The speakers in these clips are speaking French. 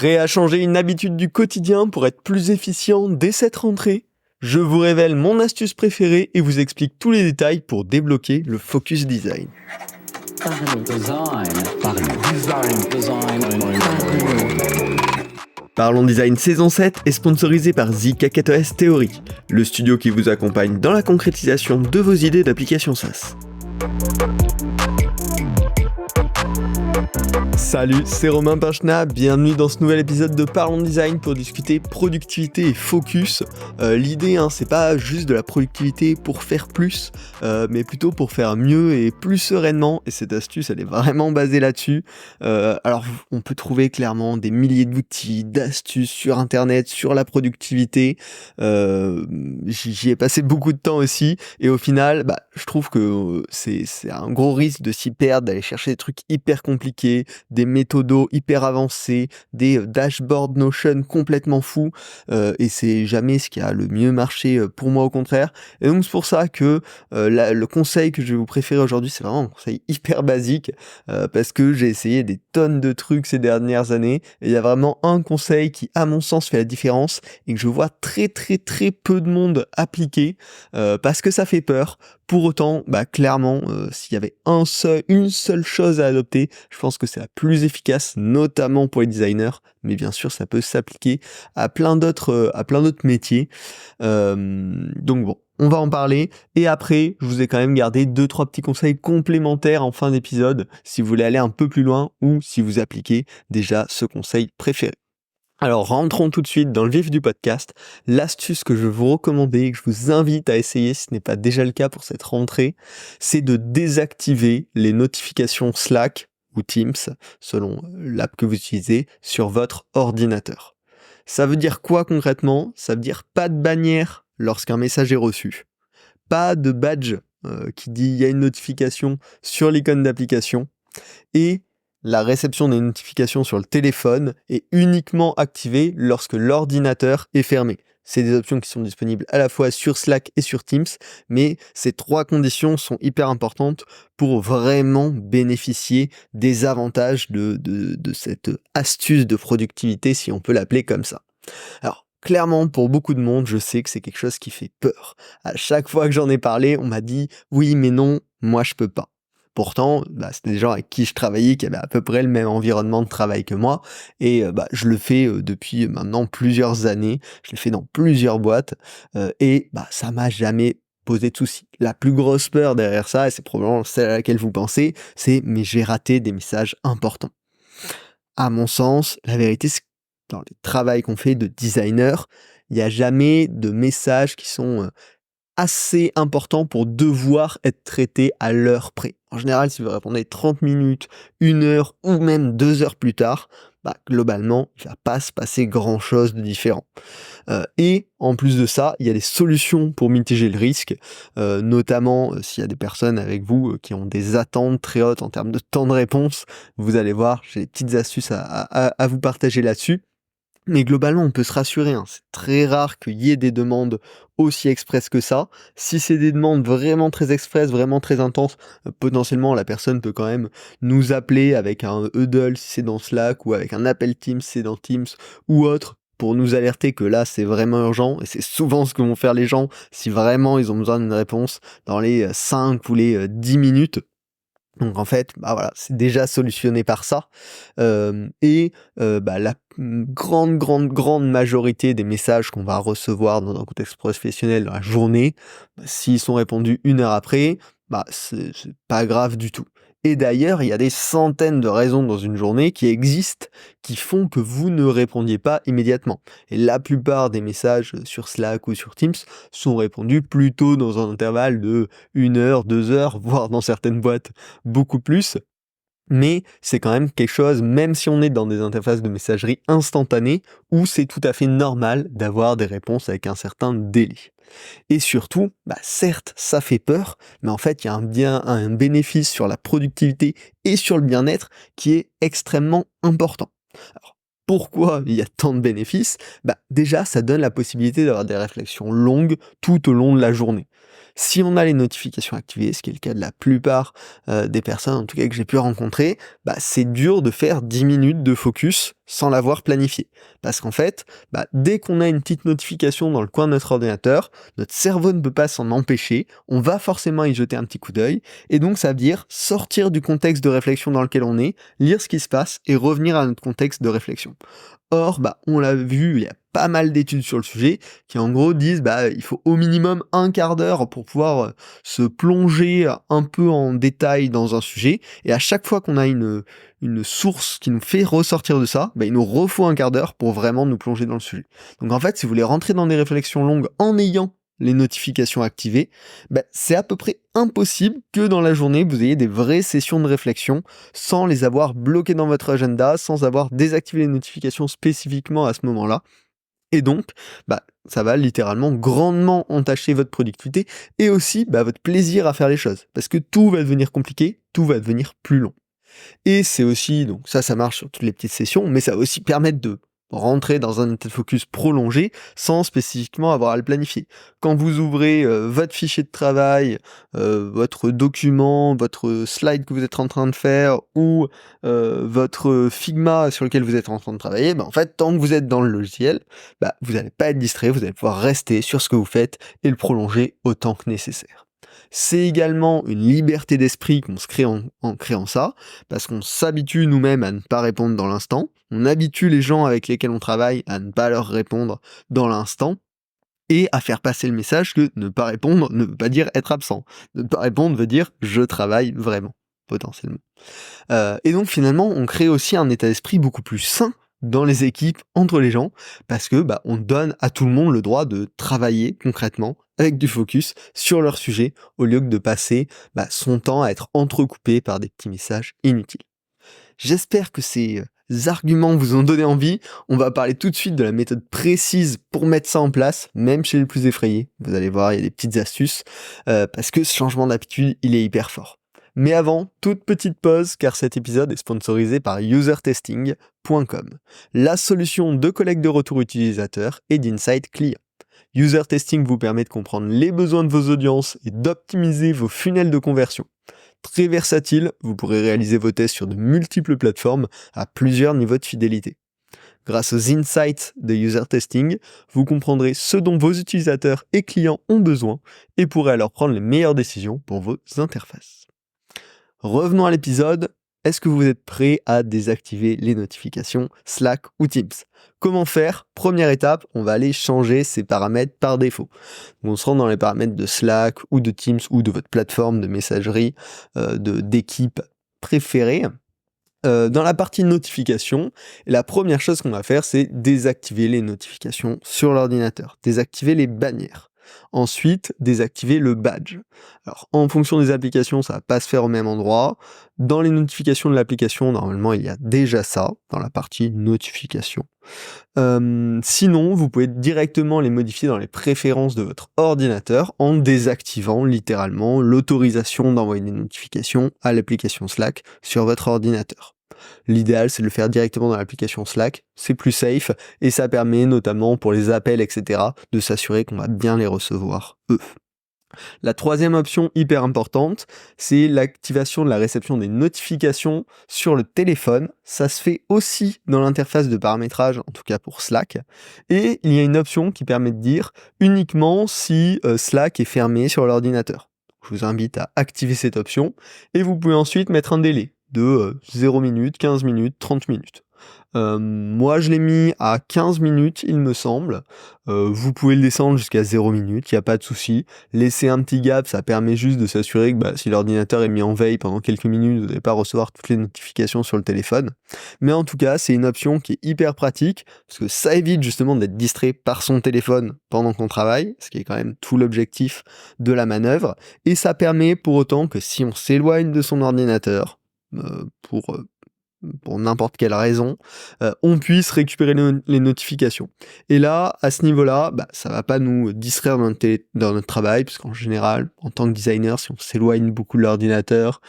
Prêt à changer une habitude du quotidien pour être plus efficient dès cette rentrée? Je vous révèle mon astuce préférée et vous explique tous les détails pour débloquer le focus design. Parlons Design saison 7 est sponsorisé par The KKOS Theory, le studio qui vous accompagne dans la concrétisation de vos idées d'applications SaaS. Salut, c'est Romain Pinchna, bienvenue dans ce nouvel épisode de Parlons Design pour discuter productivité et focus. L'idée, c'est pas juste de la productivité pour faire plus, mais plutôt pour faire mieux et plus sereinement, et cette astuce, elle est vraiment basée là-dessus. Alors, on peut trouver clairement des milliers d'outils, d'astuces sur Internet, sur la productivité. J'y ai passé beaucoup de temps aussi, et au final, je trouve que c'est un gros risque de s'y perdre, d'aller chercher des trucs hyper compliqués, des méthodos hyper avancés, des dashboards Notion complètement fous, et c'est jamais ce qui a le mieux marché pour moi, au contraire. Et donc c'est pour ça que le conseil que je vais vous préférer aujourd'hui, c'est vraiment un conseil hyper basique, parce que j'ai essayé des tonnes de trucs ces dernières années, et il y a vraiment un conseil qui, à mon sens, fait la différence, et que je vois très peu de monde appliquer, parce que ça fait peur. Pour autant, clairement, s'il y avait une seule chose à adopter, je pense que c'est la plus efficace, notamment pour les designers, mais bien sûr, ça peut s'appliquer à plein d'autres métiers. Donc bon, on va en parler, et après, je vous ai quand même gardé 2-3 petits conseils complémentaires en fin d'épisode, si vous voulez aller un peu plus loin, ou si vous appliquez déjà ce conseil préféré. Alors rentrons tout de suite dans le vif du podcast. L'astuce que je vais vous recommander et que je vous invite à essayer, si ce n'est pas déjà le cas pour cette rentrée, c'est de désactiver les notifications Slack ou Teams, selon l'app que vous utilisez, sur votre ordinateur. Ça veut dire quoi concrètement? Ça veut dire pas de bannière lorsqu'un message est reçu, pas de badge qui dit il y a une notification sur l'icône d'application, et la réception des notifications sur le téléphone est uniquement activée lorsque l'ordinateur est fermé. C'est des options qui sont disponibles à la fois sur Slack et sur Teams, mais ces 3 conditions sont hyper importantes pour vraiment bénéficier des avantages de cette astuce de productivité, si on peut l'appeler comme ça. Alors, clairement, pour beaucoup de monde, je sais que c'est quelque chose qui fait peur. À chaque fois que j'en ai parlé, on m'a dit « oui, mais non, moi je peux pas ». Pourtant, c'était des gens avec qui je travaillais, qui avaient à peu près le même environnement de travail que moi, et je le fais depuis maintenant plusieurs années, je l'ai fait dans plusieurs boîtes, et ça m'a jamais posé de soucis. La plus grosse peur derrière ça, et c'est probablement celle à laquelle vous pensez, c'est « mais j'ai raté des messages importants ». À mon sens, la vérité, c'est que dans les travails qu'on fait de designer, il n'y a jamais de messages qui sont assez importants pour devoir être traités à l'heure près. En général, si vous répondez 30 minutes, 1 heure ou même 2 heures plus tard, globalement, il ne va pas se passer grand-chose de différent. Et en plus de ça, il y a des solutions pour mitiger le risque, notamment s'il y a des personnes avec vous qui ont des attentes très hautes en termes de temps de réponse. Vous allez voir, j'ai des petites astuces à vous partager là-dessus. Mais globalement, on peut se rassurer, c'est très rare qu'il y ait des demandes aussi expresses que ça. Si c'est des demandes vraiment très expresses, vraiment très intenses, potentiellement la personne peut quand même nous appeler avec un huddle si c'est dans Slack, ou avec un appel Teams si c'est dans Teams, ou autre, pour nous alerter que là c'est vraiment urgent, et c'est souvent ce que vont faire les gens si vraiment ils ont besoin d'une réponse dans les 5 ou les 10 minutes. Donc en fait, c'est déjà solutionné par ça, la grande majorité des messages qu'on va recevoir dans un contexte professionnel dans la journée, s'ils sont répondus 1 heure après, c'est pas grave du tout. Et d'ailleurs, il y a des centaines de raisons dans une journée qui existent, qui font que vous ne répondiez pas immédiatement. Et la plupart des messages sur Slack ou sur Teams sont répondus plutôt dans un intervalle de 1 heure, 2 heures, voire dans certaines boîtes beaucoup plus. Mais c'est quand même quelque chose, même si on est dans des interfaces de messagerie instantanée, où c'est tout à fait normal d'avoir des réponses avec un certain délai. Et surtout, certes, ça fait peur, mais en fait, il y a un bénéfice sur la productivité et sur le bien-être qui est extrêmement important. Alors, pourquoi il y a tant de bénéfices? Déjà, ça donne la possibilité d'avoir des réflexions longues tout au long de la journée. Si on a les notifications activées, ce qui est le cas de la plupart des personnes, en tout cas que j'ai pu rencontrer, c'est dur de faire 10 minutes de focus sans l'avoir planifié. Parce qu'en fait, dès qu'on a une petite notification dans le coin de notre ordinateur, notre cerveau ne peut pas s'en empêcher, on va forcément y jeter un petit coup d'œil, et donc ça veut dire sortir du contexte de réflexion dans lequel on est, lire ce qui se passe et revenir à notre contexte de réflexion. Or, on l'a vu, il y a pas mal d'études sur le sujet qui en gros disent il faut au minimum un quart d'heure pour pouvoir se plonger un peu en détail dans un sujet, et à chaque fois qu'on a une source qui nous fait ressortir de ça, il nous refaut un quart d'heure pour vraiment nous plonger dans le sujet. Donc en fait, si vous voulez rentrer dans des réflexions longues en ayant les notifications activées, c'est à peu près impossible que dans la journée, vous ayez des vraies sessions de réflexion sans les avoir bloquées dans votre agenda, sans avoir désactivé les notifications spécifiquement à ce moment-là. Et donc, ça va littéralement grandement entacher votre productivité et aussi votre plaisir à faire les choses. Parce que tout va devenir compliqué, tout va devenir plus long. Et c'est aussi, donc ça marche sur toutes les petites sessions, mais ça va aussi permettre de rentrer dans un état de focus prolongé sans spécifiquement avoir à le planifier. Quand vous ouvrez votre fichier de travail, votre document, votre slide que vous êtes en train de faire ou votre Figma sur lequel vous êtes en train de travailler, en fait, tant que vous êtes dans le logiciel, vous n'allez pas être distrait, vous allez pouvoir rester sur ce que vous faites et le prolonger autant que nécessaire. C'est également une liberté d'esprit qu'on se crée en créant ça, parce qu'on s'habitue nous-mêmes à ne pas répondre dans l'instant, on habitue les gens avec lesquels on travaille à ne pas leur répondre dans l'instant, et à faire passer le message que ne pas répondre ne veut pas dire être absent. Ne pas répondre veut dire je travaille vraiment, potentiellement. Et donc finalement, on crée aussi un état d'esprit beaucoup plus sain dans les équipes, entre les gens, parce que on donne à tout le monde le droit de travailler concrètement avec du focus sur leur sujet, au lieu que de passer son temps à être entrecoupé par des petits messages inutiles. J'espère que ces arguments vous ont donné envie. On va parler tout de suite de la méthode précise pour mettre ça en place, même chez les plus effrayés. Vous allez voir, il y a des petites astuces, parce que ce changement d'habitude, il est hyper fort. Mais avant, toute petite pause, car cet épisode est sponsorisé par usertesting.com, la solution de collecte de retours utilisateurs et d'insight client. User Testing vous permet de comprendre les besoins de vos audiences et d'optimiser vos funnels de conversion. Très versatile, vous pourrez réaliser vos tests sur de multiples plateformes à plusieurs niveaux de fidélité. Grâce aux insights de User Testing, vous comprendrez ce dont vos utilisateurs et clients ont besoin et pourrez alors prendre les meilleures décisions pour vos interfaces. Revenons à l'épisode. Est-ce que vous êtes prêt à désactiver les notifications Slack ou Teams ? Comment faire ? Première étape, on va aller changer ces paramètres par défaut. On se rend dans les paramètres de Slack ou de Teams ou de votre plateforme de messagerie d'équipe préférée. Dans la partie notification, la première chose qu'on va faire, c'est désactiver les notifications sur l'ordinateur, désactiver les bannières. Ensuite, désactiver le badge. Alors, en fonction des applications, ça va pas se faire au même endroit. Dans les notifications de l'application, normalement, il y a déjà ça, dans la partie notification. Sinon, vous pouvez directement les modifier dans les préférences de votre ordinateur en désactivant littéralement l'autorisation d'envoyer des notifications à l'application Slack sur votre ordinateur. L'idéal, c'est de le faire directement dans l'application Slack, c'est plus safe et ça permet notamment pour les appels, etc., de s'assurer qu'on va bien les recevoir, eux. La troisième option hyper importante, c'est l'activation de la réception des notifications sur le téléphone. Ça se fait aussi dans l'interface de paramétrage, en tout cas pour Slack. Et il y a une option qui permet de dire uniquement si Slack est fermé sur l'ordinateur. Je vous invite à activer cette option et vous pouvez ensuite mettre un délai de 0 minutes, 15 minutes, 30 minutes. Moi je l'ai mis à 15 minutes il me semble, vous pouvez le descendre jusqu'à 0 minutes, il n'y a pas de souci. Laisser un petit gap, ça permet juste de s'assurer que si l'ordinateur est mis en veille pendant quelques minutes, vous n'allez pas recevoir toutes les notifications sur le téléphone. Mais en tout cas, c'est une option qui est hyper pratique, parce que ça évite justement d'être distrait par son téléphone pendant qu'on travaille, ce qui est quand même tout l'objectif de la manœuvre, et ça permet pour autant que si on s'éloigne de son ordinateur, pour n'importe quelle raison, on puisse récupérer les notifications. Et là, à ce niveau-là, ça va pas nous distraire dans notre travail, parce qu'en général, en tant que designer, si on s'éloigne beaucoup de l'ordinateur,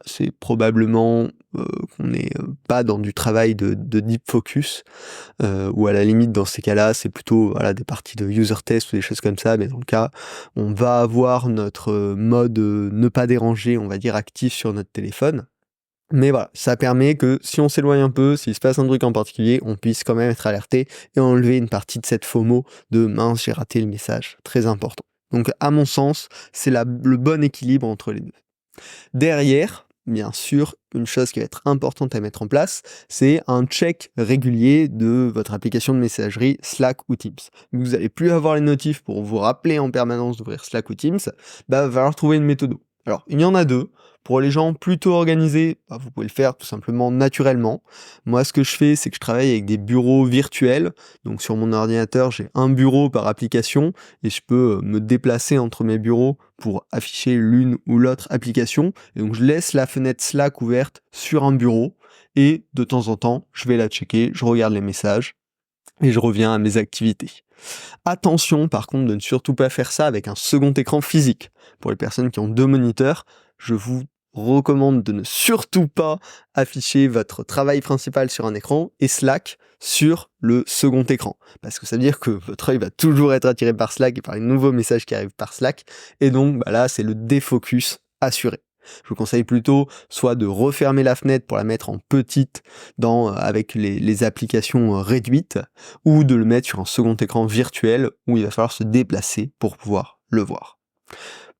c'est probablement qu'on n'est pas dans du travail de deep focus, ou à la limite, dans ces cas-là, c'est plutôt des parties de user test ou des choses comme ça, mais dans le cas, on va avoir notre mode ne pas déranger, on va dire, actif sur notre téléphone. Mais voilà, ça permet que si on s'éloigne un peu, s'il se passe un truc en particulier, on puisse quand même être alerté et enlever une partie de cette FOMO de mince, j'ai raté le message, très important. Donc à mon sens, c'est le bon équilibre entre les deux. Derrière, bien sûr, une chose qui va être importante à mettre en place, c'est un check régulier de votre application de messagerie Slack ou Teams. Vous n'allez plus avoir les notifs pour vous rappeler en permanence d'ouvrir Slack ou Teams, va falloir trouver une méthode. Alors, il y en a deux. Pour les gens plutôt organisés, vous pouvez le faire tout simplement naturellement. Moi, ce que je fais, c'est que je travaille avec des bureaux virtuels. Donc, sur mon ordinateur, j'ai un bureau par application et je peux me déplacer entre mes bureaux pour afficher l'une ou l'autre application. Et donc, je laisse la fenêtre Slack ouverte sur un bureau et de temps en temps, je vais la checker, je regarde les messages et je reviens à mes activités. Attention par contre de ne surtout pas faire ça avec un second écran physique. Pour les personnes qui ont 2 moniteurs, je vous recommande de ne surtout pas afficher votre travail principal sur un écran et Slack sur le second écran. Parce que ça veut dire que votre œil va toujours être attiré par Slack et par les nouveaux messages qui arrivent par Slack. Et donc là, c'est le défocus assuré. Je vous conseille plutôt soit de refermer la fenêtre pour la mettre en petite avec les applications réduites, ou de le mettre sur un second écran virtuel où il va falloir se déplacer pour pouvoir le voir.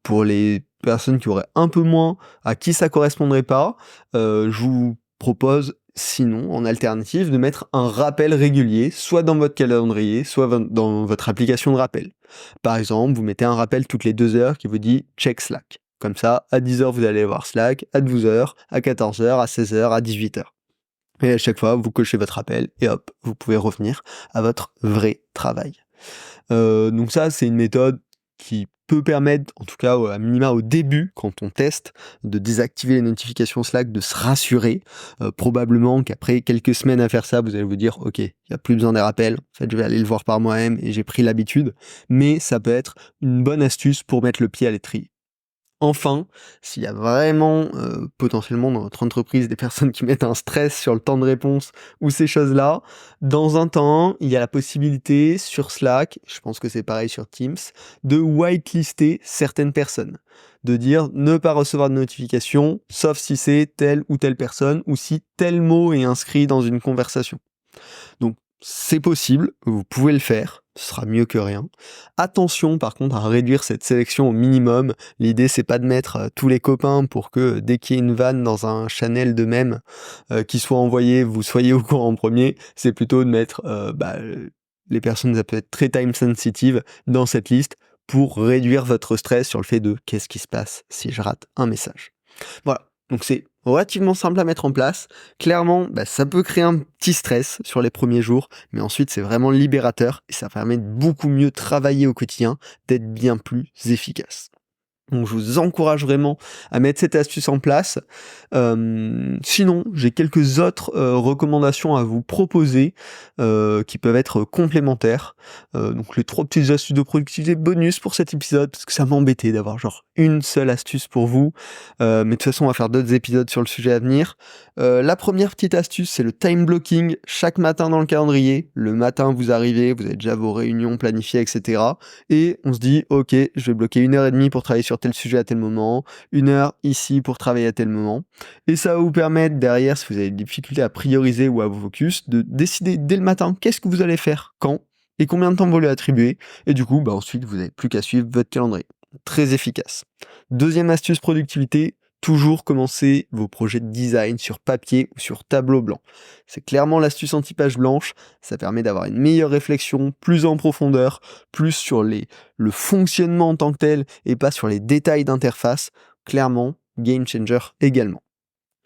Pour les personnes qui auraient un peu moins, à qui ça correspondrait pas, je vous propose sinon, en alternative, de mettre un rappel régulier, soit dans votre calendrier, soit dans votre application de rappel. Par exemple, vous mettez un rappel toutes les 2 heures qui vous dit « check Slack ». Comme ça, à 10h, vous allez voir Slack, à 12h, à 14h, à 16h, à 18h. Et à chaque fois, vous cochez votre appel et hop, vous pouvez revenir à votre vrai travail. Donc ça, c'est une méthode qui peut permettre, en tout cas à minima au début, quand on teste, de désactiver les notifications Slack, de se rassurer. Probablement qu'après quelques semaines à faire ça, vous allez vous dire « Ok, il n'y a plus besoin des rappels, en fait je vais aller le voir par moi-même et j'ai pris l'habitude ». Mais ça peut être une bonne astuce pour mettre le pied à l'étrier. Enfin, s'il y a vraiment potentiellement dans votre entreprise des personnes qui mettent un stress sur le temps de réponse ou ces choses-là, dans un temps, il y a la possibilité sur Slack, je pense que c'est pareil sur Teams, de whitelister certaines personnes. De dire ne pas recevoir de notification, sauf si c'est telle ou telle personne ou si tel mot est inscrit dans une conversation. Donc, c'est possible, vous pouvez le faire, ce sera mieux que rien. Attention par contre à réduire cette sélection au minimum. L'idée c'est pas de mettre tous les copains pour que dès qu'il y ait une vanne dans un channel de mèmes qui soit envoyé, vous soyez au courant en premier. C'est plutôt de mettre les personnes ça peut être très time sensitive dans cette liste pour réduire votre stress sur le fait de qu'est-ce qui se passe si je rate un message. Voilà, donc c'est relativement simple à mettre en place. Clairement, ça peut créer un petit stress sur les premiers jours, mais ensuite c'est vraiment libérateur et ça permet de beaucoup mieux travailler au quotidien, d'être bien plus efficace. Donc je vous encourage vraiment à mettre cette astuce en place. Sinon, j'ai quelques autres recommandations à vous proposer qui peuvent être complémentaires. Donc les 3 petites astuces de productivité bonus pour cet épisode, parce que ça m'embêtait d'avoir genre une seule astuce pour vous. Mais de toute façon, on va faire d'autres épisodes sur le sujet à venir. La première petite astuce, c'est le time blocking chaque matin dans le calendrier. Le matin, vous arrivez, vous avez déjà vos réunions planifiées, etc. Et on se dit, ok, je vais bloquer 1h30 pour travailler sur tel sujet à tel moment, 1 heure ici pour travailler à tel moment. Et ça va vous permettre derrière, si vous avez des difficultés à prioriser ou à vous focus, de décider dès le matin qu'est-ce que vous allez faire, quand, et combien de temps vous voulez attribuer. Et du coup, ensuite, vous n'avez plus qu'à suivre votre calendrier. Très efficace. Deuxième astuce productivité, toujours commencer vos projets de design sur papier ou sur tableau blanc. C'est clairement l'astuce anti-page blanche, ça permet d'avoir une meilleure réflexion, plus en profondeur, plus sur le fonctionnement en tant que tel et pas sur les détails d'interface. Clairement, game changer également.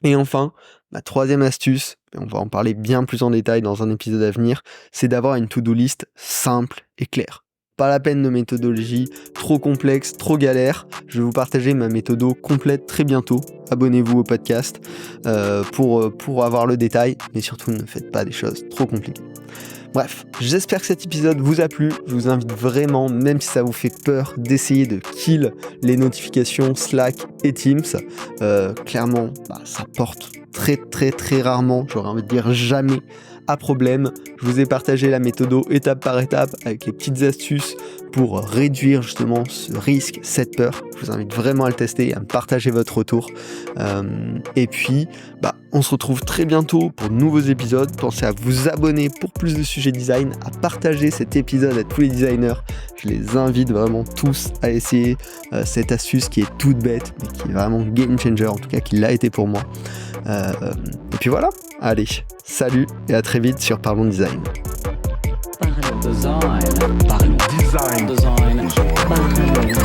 Et enfin, ma troisième astuce, et on va en parler bien plus en détail dans un épisode à venir, c'est d'avoir une to-do list simple et claire. Pas la peine de méthodologie trop complexe, trop galère. Je vais vous partager ma méthodo complète très bientôt. Abonnez-vous au podcast pour avoir le détail, mais surtout ne faites pas des choses trop compliquées. Bref, j'espère que cet épisode vous a plu. Je vous invite vraiment, même si ça vous fait peur, d'essayer de kill les notifications Slack et Teams. Clairement, ça porte très très très rarement, j'aurais envie de dire jamais, à problème. Je vous ai partagé la méthode étape par étape avec les petites astuces pour réduire justement ce risque, cette peur. Je vous invite vraiment à le tester, à me partager votre retour. Et puis, on se retrouve très bientôt pour de nouveaux épisodes. Pensez à vous abonner pour plus de sujets design, à partager cet épisode à tous les designers. Je les invite vraiment tous à essayer cette astuce qui est toute bête, mais qui est vraiment game changer, en tout cas qui l'a été pour moi. Et puis voilà, allez, salut et à très vite sur Parlons Design. Parlons design. Parlons design. Parlons design.